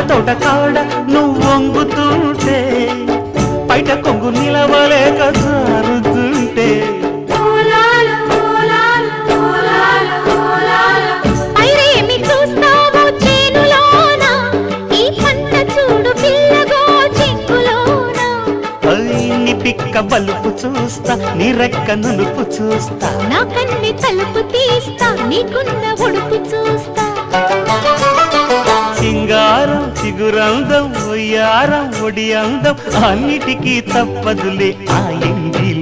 తోట కాడ నువ్వు వంగుతుంటే బయట కొంగు నిలవలేక జారుతుంటే పిక్క బలుపు చూస్తా నీ రెక్క నులుపు చూస్తా నా కన్ని తలుపు తీస్తా నీకున్న ఉడుపు చూస్తా సింగారం చిగురందం ఒయ్యారం ఒడి అందం అన్నిటికీ తప్పదులే ఆ ఎంగిలి